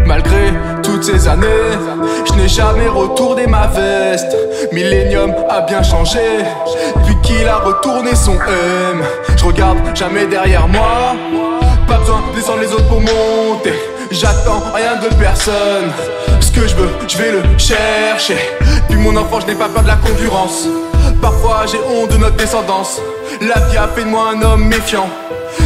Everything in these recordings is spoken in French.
Malgré toutes ces années, je n'ai jamais retourné ma veste. Millennium a bien changé depuis qu'il a retourné son M. Je regarde jamais derrière moi, pas besoin de descendre les autres pour monter. J'attends rien de personne, ce que je veux, je vais le chercher. Depuis mon enfant, je n'ai pas peur de la concurrence. Parfois j'ai honte de notre descendance. La vie a fait de moi un homme méfiant.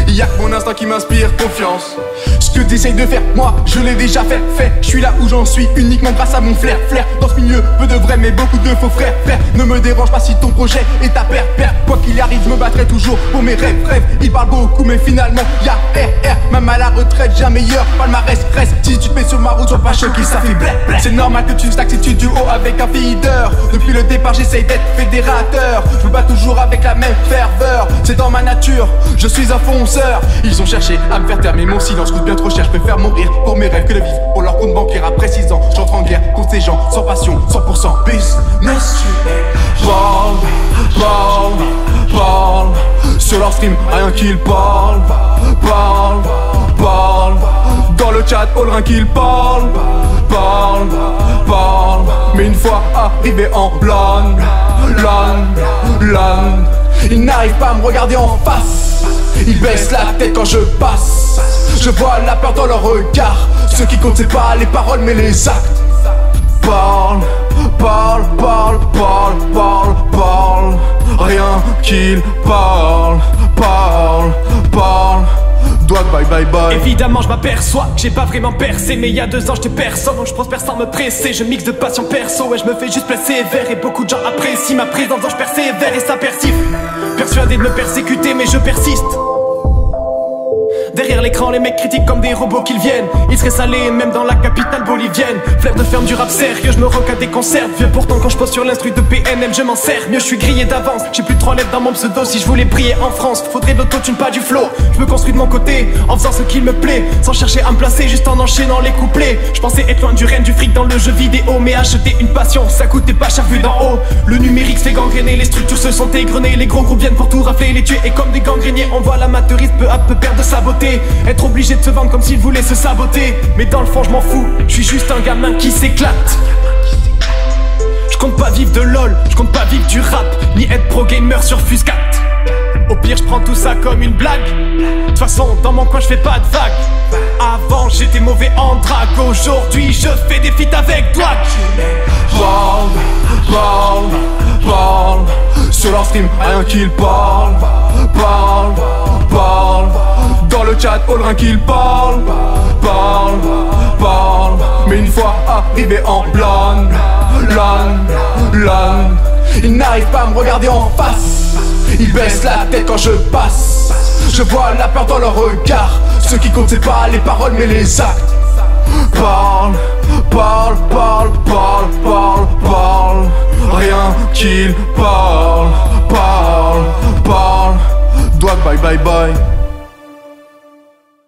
Y'a que mon instinct qui m'inspire confiance. Ce que t'essayes de faire, moi je l'ai déjà fait. Je suis là où j'en suis uniquement grâce à mon flair. Dans ce milieu, peu de vrais mais beaucoup de faux frères. Ne me dérange pas si ton projet est ta perte. Quoi qu'il arrive, je me battrai toujours pour mes rêves. Ils parlent beaucoup mais finalement y'a RR. Même à la retraite, j'ai un meilleur palmarès. Reste, si tu te mets sur ma route, sois pas choqué, ça fait blé. C'est normal que tu stacks si tu duo avec un feeder. Depuis le départ, j'essaye d'être fédérateur. Je me bats toujours avec la même ferveur. C'est dans ma nature, je suis un fonceur. Ils ont cherché à me faire taire mais mon silence coûte bien trop cher. Je préfère mourir pour mes rêves que de vivre pour leur compte bancaire. Après 6 ans, j'entre en guerre contre ces gens sans passion, 100% business. Parle sur leur stream, rien qu'ils parlent. Parle dans le chat, all rien qu'ils parlent. Parle mais une fois arrivé en LAN, ils n'arrivent pas à me regarder en face. Ils baissent la tête quand je passe. Je vois la peur dans leur regard. Ce qui compte c'est pas les paroles mais les actes. Parle rien qu'ils parlent. Doigt bye. Évidemment je m'aperçois que j'ai pas vraiment percé. Mais il y a 2 ans j'étais personne, donc je prospère sans me presser. Je mixe de passion perso et je me fais juste persévérer. Et beaucoup de gens apprécient ma présence, donc je persévère et ça persiste. Persuadé de me persécuter mais je persiste. Derrière l'écran, les mecs critiquent comme des robots qu'ils viennent. Ils seraient salés même dans la capitale bolivienne. Flair de ferme du rap sérieux, je me rock à des concerts. Vieux pourtant quand je pose sur l'instru de PNL, je m'en sers. Mieux je suis grillé d'avance, j'ai plus de 3 lettres dans mon pseudo. Si je voulais briller en France, faudrait de l'autotune, pas du flow. Je me construis de mon côté, en faisant ce qu'il me plaît. Sans chercher à me placer, juste en enchaînant les couplets. Je pensais être loin du règne du fric dans le jeu vidéo. Mais acheter une passion, ça coûtait pas cher vu d'en haut. Le numérique se fait gangréner, les structures se sont égrenées. Les gros groupes viennent pour tout rafler, les tuer. Et comme des gangréniers, on voit l'amateurisme peu à peu perdre de sa beauté. Être obligé de se vendre comme s'il voulait se saboter. Mais dans le fond je m'en fous, je suis juste un gamin qui s'éclate. Je compte pas vivre de LOL, je compte pas vivre du rap, ni être pro gamer sur Fuscat. Au pire je prends tout ça comme une blague. De toute façon dans mon coin je fais pas de vagues. Avant j'étais mauvais en drague, aujourd'hui je fais des feats avec Dwag. Parle sur leur stream, rien qu'ils parlent. Parle dans le chat, all rien qu'ils parlent. Parle mais une fois arrivé en LAN, ils n'arrivent pas à me regarder en face. Ils baissent la tête quand je passe. Je vois la peur dans leur regard. Ce qui compte c'est pas les paroles mais les actes. Parle rien qu'ils parlent. Doigt bye.